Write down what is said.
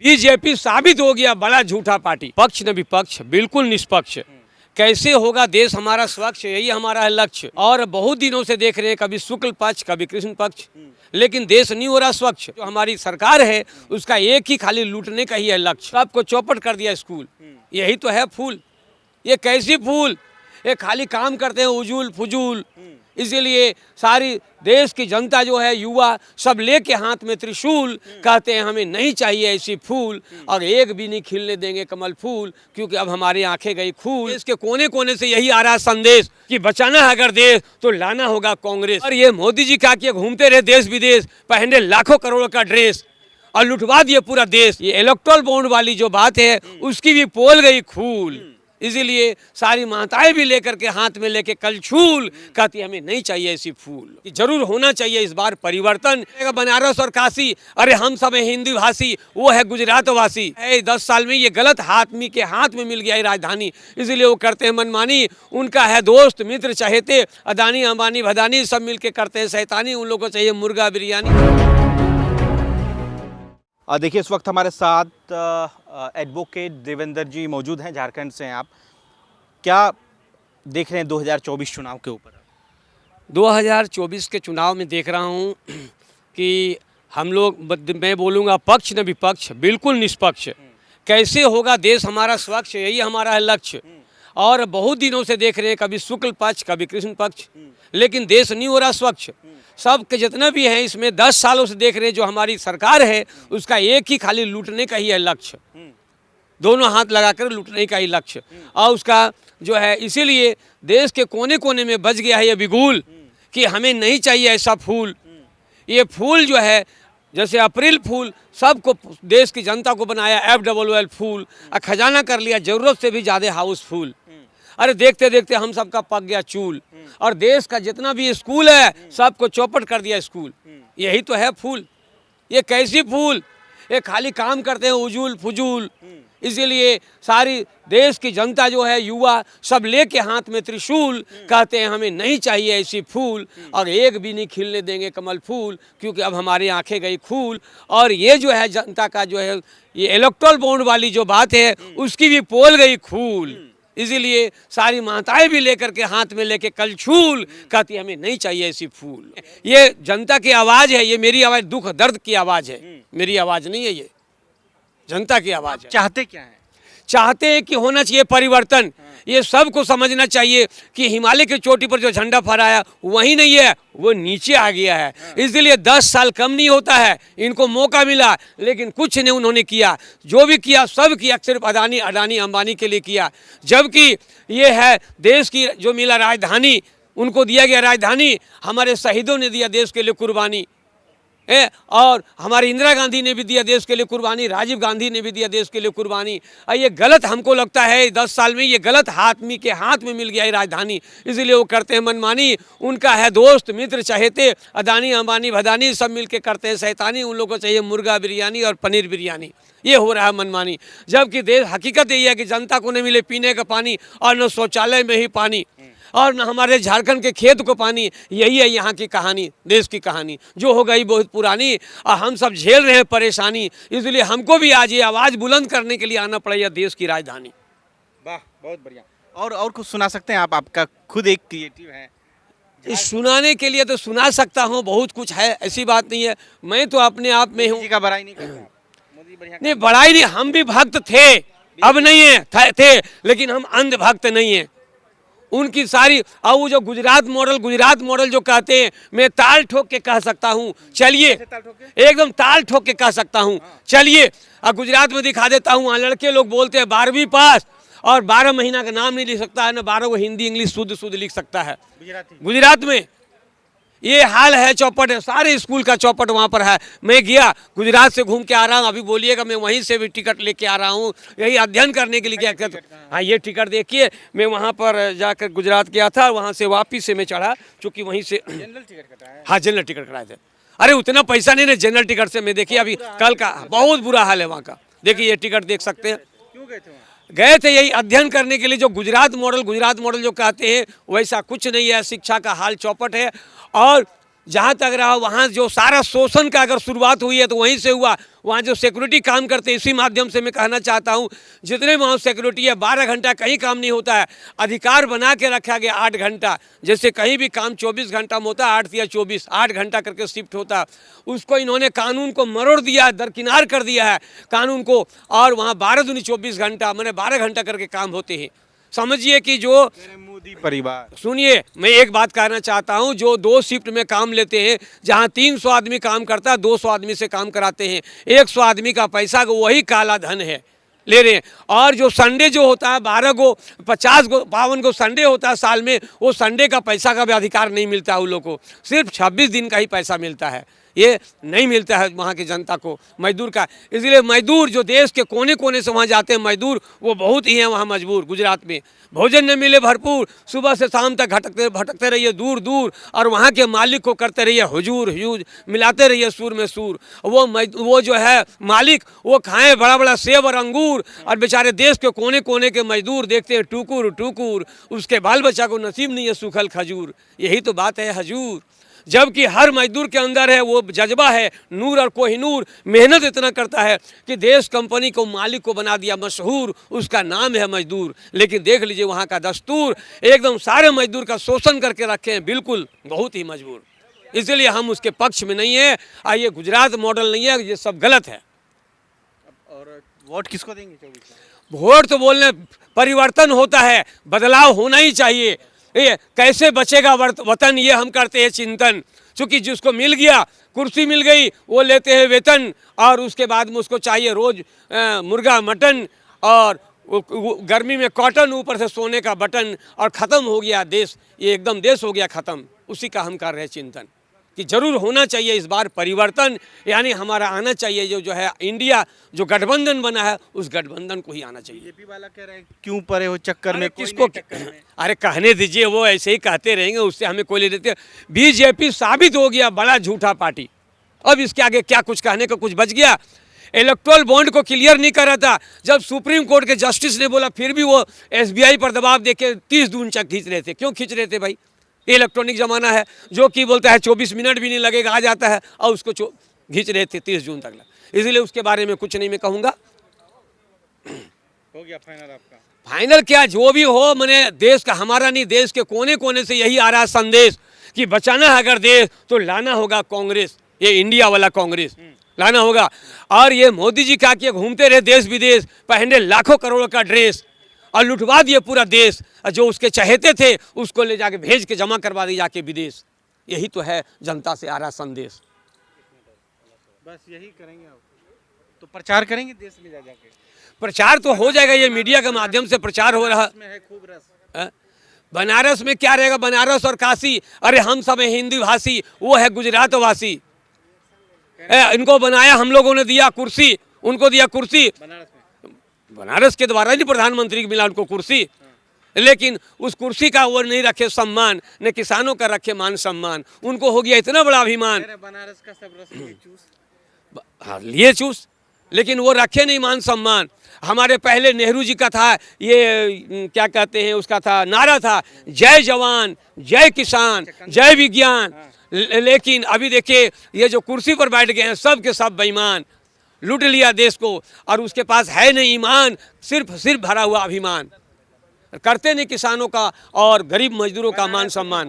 BJP साबित हो गया बड़ा झूठा पार्टी, पक्ष न विपक्ष, बिल्कुल निष्पक्ष। कैसे होगा देश हमारा स्वच्छ, यही हमारा है लक्ष्य। और बहुत दिनों से देख रहे हैं, कभी शुक्ल पक्ष कभी कृष्ण पक्ष, लेकिन देश नहीं हो रहा स्वच्छ। जो हमारी सरकार है उसका एक ही खाली लूटने का ही है लक्ष्य। सबको चौपट कर दिया स्कूल, यही तो है फूल। ये कैसी फूल, ये खाली काम करते हैं उजूल फुजूल। इसीलिए सारी देश की जनता जो है, युवा सब लेके हाथ में त्रिशूल, कहते हैं हमें नहीं चाहिए ऐसी फूल, और एक भी नहीं खिलने देंगे कमल फूल, क्योंकि अब हमारी आंखें गई खूल। इसके कोने कोने से यही आ रहा संदेश कि बचाना है अगर देश तो लाना होगा कांग्रेस। और ये मोदी जी क्या किए, घूमते रहे देश विदेश, पहने लाखों करोड़ों का ड्रेस और लुटवा दिए पूरा देश। ये इलेक्ट्रल बॉन्ड वाली जो बात है उसकी भी पोल गई खूल। इसीलिए सारी माताएं भी लेकर के हाथ में लेके कलछूल, कहती हमें नहीं चाहिए ऐसी फूल। जरूर होना चाहिए इस बार परिवर्तन। बनारस और काशी, अरे हम सब हैं हिंदी भाषी, वो है गुजरात वासी। 10 साल में ये गलत आदमी के हाथ में मिल गया है राजधानी, इसीलिए वो करते हैं मनमानी। उनका है दोस्त मित्र चहेते, अदानी अंबानी भदानी सब मिल के करते हैं शैतानी। उन लोगों को चाहिए मुर्गा बिरयानी। देखिए इस वक्त हमारे साथ एडवोकेट देवेंद्र जी मौजूद हैं, झारखंड से हैं आप। क्या देख रहे हैं 2024 चुनाव के ऊपर? 2024 के चुनाव में देख रहा हूँ कि हम लोग, मैं बोलूँगा पक्ष न विपक्ष, बिल्कुल निष्पक्ष। कैसे होगा देश हमारा स्वच्छ, यही हमारा है लक्ष्य। और बहुत दिनों से देख रहे हैं, कभी शुक्ल पक्ष कभी कृष्ण पक्ष, लेकिन देश नहीं हो रहा स्वच्छ। सब के जितना भी हैं इसमें 10 सालों से देख रहे हैं, जो हमारी सरकार है उसका एक ही खाली लूटने का ही है लक्ष्य। दोनों हाथ लगाकर लूटने का ही लक्ष्य, और उसका जो है इसीलिए देश के कोने कोने में बज गया है ये बिगुल कि हमें नहीं चाहिए ऐसा फूल। ये फूल जो है जैसे अप्रैल फूल सबको, देश की जनता को बनाया FWL फूल, और खजाना कर लिया जरूरत से भी ज़्यादा हाउसफुल। अरे देखते देखते हम सबका पक गया चूल, और देश का जितना भी स्कूल है सबको चौपट कर दिया स्कूल, यही तो है फूल। ये कैसी फूल, ये खाली काम करते हैं उजूल फुजूल। इसीलिए सारी देश की जनता जो है, युवा सब लेके हाथ में त्रिशूल, कहते हैं हमें नहीं चाहिए ऐसी फूल, और एक भी नहीं खिलने देंगे कमल फूल, क्योंकि अब हमारी आंखें गई खूल। और ये जो है जनता का जो है, ये इलेक्ट्रल बॉन्ड वाली जो बात है उसकी भी पोल गई खूल। इसीलिए सारी माताएं भी लेकर के हाथ में लेके कलछूल, कहती हमें नहीं चाहिए ऐसी फूल। ये जनता की आवाज़ है, ये मेरी आवाज़, दुख दर्द की आवाज़ है, मेरी आवाज़ नहीं है, ये जनता की आवाज़ है। चाहते क्या है? चाहते हैं कि होना चाहिए परिवर्तन। ये सबको समझना चाहिए कि हिमालय की चोटी पर जो झंडा फहराया वही नहीं है, वो नीचे आ गया है। इसलिए 10 साल कम नहीं होता है, इनको मौका मिला लेकिन कुछ नहीं उन्होंने किया। जो भी किया सब किया सिर्फ अडानी अंबानी के लिए किया। जबकि ये है देश की जो मिला राजधानी, उनको दिया गया राजधानी, हमारे शहीदों ने दिया देश के लिए कुर्बानी, और हमारी इंदिरा गांधी ने भी दिया देश के लिए कुर्बानी, राजीव गांधी ने भी दिया देश के लिए कुर्बानी। और ये गलत हमको लगता है 10 साल में ये गलत आदमी के हाथ में मिल गया है राजधानी, इसीलिए वो करते हैं मनमानी। उनका है दोस्त मित्र चहेते, अदानी अंबानी भदानी सब मिल के करते हैं शैतानी। उन लोगों को चाहिए मुर्गा बिरयानी और पनीर बिरयानी, ये हो रहा है मनमानी। जबकि देश हकीकत यही है कि जनता को नहीं मिले पीने का पानी, और न शौचालय में ही पानी, और न हमारे झारखंड के खेत को पानी। यही है यहाँ की कहानी, देश की कहानी जो हो गई बहुत पुरानी, और हम सब झेल रहे हैं परेशानी। इसलिए हमको भी आज ये आवाज़ बुलंद करने के लिए आना पड़ेगा देश की राजधानी। वाह, बहुत बढ़िया। और कुछ सुना सकते हैं आप? आपका खुद एक क्रिएटिव है। इस सुनाने के लिए तो सुना सकता हूँ, बहुत कुछ है, ऐसी बात नहीं है। मैं तो अपने आप में हूँ, का बड़ाई नहीं करता। मोदी बढ़िया नहीं बड़ाई नहीं, हम भी भक्त थे, अब नहीं है, थे लेकिन हम अंध भक्त नहीं है। उनकी सारी, और वो जो गुजरात मॉडल जो कहते हैं, मैं ताल ठोक के कह सकता हूँ, चलिए एकदम ताल ठोक के कह सकता हूँ, चलिए। और गुजरात में दिखा देता हूँ, वहाँ लड़के लोग बोलते हैं 12वीं पास, और 12 महीना का नाम नहीं लिख सकता है, ना 12 को हिंदी इंग्लिश शुद्ध लिख सकता है। गुजरात में ये हाल है, चौपट है, सारे स्कूल का चौपट वहाँ पर है। मैं गया गुजरात से घूम के आ रहा हूँ, अभी बोलिएगा मैं वहीं से भी टिकट लेके आ रहा हूँ, यही अध्ययन करने के लिए क्या कहते। हाँ, ये टिकट देखिए, मैं वहाँ पर जाकर गुजरात गया था, वहाँ से वापिस से मैं चढ़ा, चूँकि वहीं से जनरल टिकट कटाया। हाँ, जनरल टिकट कराए थे। अरे उतना पैसा नहीं ना जनरल टिकट से। मैं देखिए अभी कल का बहुत बुरा हाल है वहाँ का, देखिए ये टिकट देख सकते हैं। क्यों गए थे वहाँ? गए थे यही अध्ययन करने के लिए। जो गुजरात मॉडल जो कहते हैं वैसा कुछ नहीं है, शिक्षा का हाल चौपट है। और जहाँ तक रहा वहाँ जो सारा शोषण का अगर शुरुआत हुई है तो वहीं से हुआ। वहाँ जो सिक्योरिटी काम करते हैं, इसी माध्यम से मैं कहना चाहता हूँ, जितने वहाँ सिक्योरिटी है 12 घंटा कहीं काम नहीं होता है। अधिकार बना के रखा गया 8 घंटा, जैसे कहीं भी काम 24 घंटा में होता है, 8 या 24 8 घंटा करके शिफ्ट होता है। उसको इन्होंने कानून को मरोड़ दिया है, दरकिनार कर दिया है कानून को, और वहाँ 12 दूनी 24 घंटा मैंने 12 घंटा करके काम होते हैं। समझिए कि जो मोदी परिवार, सुनिए, मैं एक बात कहना चाहता हूं, जो 2 शिफ्ट में काम लेते हैं, जहां 300 आदमी काम करता है 200 आदमी से काम कराते हैं, 100 आदमी का पैसा वही काला धन है ले रहे हैं। और जो संडे जो होता है 12 गो 50 गो 52 गो संडे होता है साल में, वो संडे का पैसा का भी अधिकार नहीं मिलता है उन लोग को, सिर्फ 26 दिन का ही पैसा मिलता है। ये नहीं मिलता है वहाँ की जनता को, मजदूर का। इसलिए मजदूर जो देश के कोने कोने से वहाँ जाते हैं मजदूर, वो बहुत ही हैं वहाँ मजबूर। गुजरात में भोजन न मिले भरपूर, सुबह से शाम तक भटकते रहिए दूर दूर, और वहाँ के मालिक को करते रहिए हुजूर हुजूर, मिलाते रहिए सूर में सूर। वो जो है मालिक, वो खाएं बड़ा बड़ा सेब और अंगूर, और बेचारे देश के कोने कोने के मजदूर देखते हैं टुकुर टुकुर, उसके बाल बच्चा को नसीब नहीं है सूखल खजूर। यही तो बात है हजूर। जबकि हर मजदूर के अंदर है वो जज्बा है, नूर और कोहिनूर, मेहनत इतना करता है कि देश कंपनी को मालिक को बना दिया मशहूर, उसका नाम है मजदूर। लेकिन देख लीजिए वहाँ का दस्तूर, एकदम सारे मजदूर का शोषण करके रखे हैं, बिल्कुल बहुत ही मजबूर। इसलिए हम उसके पक्ष में नहीं है, और ये गुजरात मॉडल नहीं है, ये सब गलत है। और वोट किसको देंगे 24 में? वोट तो बोलने परिवर्तन होता है, बदलाव होना ही चाहिए। ये कैसे बचेगा वतन, ये हम करते हैं चिंतन। चूँकि जिसको मिल गया, कुर्सी मिल गई, वो लेते हैं वेतन, और उसके बाद में उसको चाहिए रोज मुर्गा मटन, और गर्मी में कॉटन, ऊपर से सोने का बटन, और ख़त्म हो गया देश। ये एकदम देश हो गया ख़त्म। उसी का हम कर रहे हैं चिंतन कि जरूर होना चाहिए इस बार परिवर्तन, यानी हमारा आना चाहिए जो है इंडिया जो गठबंधन बना है, उस गठबंधन को ही आना चाहिए। बीजेपी वाला कह रहे हैं क्यों पड़े हो चक्कर में, किसको? अरे कहने दीजिए, वो ऐसे ही कहते रहेंगे, उससे हमें कोई ले देते। बीजेपी साबित हो गया बड़ा झूठा पार्टी, अब इसके आगे क्या कुछ कहने का कुछ बच गया? इलेक्टोरल बॉन्ड को क्लियर नहीं कर रहा था, जब सुप्रीम कोर्ट के जस्टिस ने बोला, फिर भी वो SBI पर दबाव देके 30 जून तक खींच रहे थे। क्यों खींच रहे थे भाई? इलेक्ट्रॉनिक ज़माना है, जो कि बोलता है 24 मिनट भी नहीं लगेगा आ जाता है, और उसको खींच रहे थे 30 जून तक। इसलिए उसके बारे में कुछ नहीं मैं कहूँगा। हो गया फाइनल आपका? फाइनल क्या, जो भी हो, मैंने देश का, हमारा नहीं, देश के कोने कोने से यही आ रहा है संदेश कि बचाना है अगर देश तो लाना होगा कांग्रेस, ये इंडिया वाला कांग्रेस लाना होगा। और ये मोदी जी क्या किए, घूमते रहे देश विदेश, पहने लाखों करोड़ों का ड्रेस, और लुटवा दिए पूरा देश। जो उसके चहेते थे उसको ले जाके भेज के जमा करवा दिए जाके विदेश। यही तो है जनता से आ रहा संदेश। बस यही करेंगे आप? तो प्रचार करेंगे देश में जाके? प्रचार तो हो जाएगा, ये मीडिया के माध्यम से प्रचार हो रहा है। खूब रस। बनारस में क्या रहेगा? बनारस और काशी, अरे हम सब हैं हिंदी भाषी, वो है गुजरात वासी। इनको बनाया हम लोगों ने, दिया कुर्सी, उनको दिया कुर्सी। बनारस के द्वारा नहीं प्रधानमंत्री मिला उनको कुर्सी, लेकिन उस कुर्सी का वो नहीं रखे सम्मान, न किसानों का रखे मान सम्मान। उनको हो गया इतना बड़ा अभिमान, बनारस का सब रस लिए चूस। हाँ लिए चूस, लेकिन वो रखे नहीं मान सम्मान। हमारे पहले नेहरू जी का था ये, क्या कहते हैं उसका था, नारा था जय जवान जय किसान जय विज्ञान। लेकिन अभी देखिए ये जो कुर्सी पर बैठ गए हैं सब के सब बेईमान, लूट लिया देश को, और उसके पास है नहीं ईमान, सिर्फ भरा हुआ अभिमान। करते नहीं किसानों का और गरीब मजदूरों का मान सम्मान।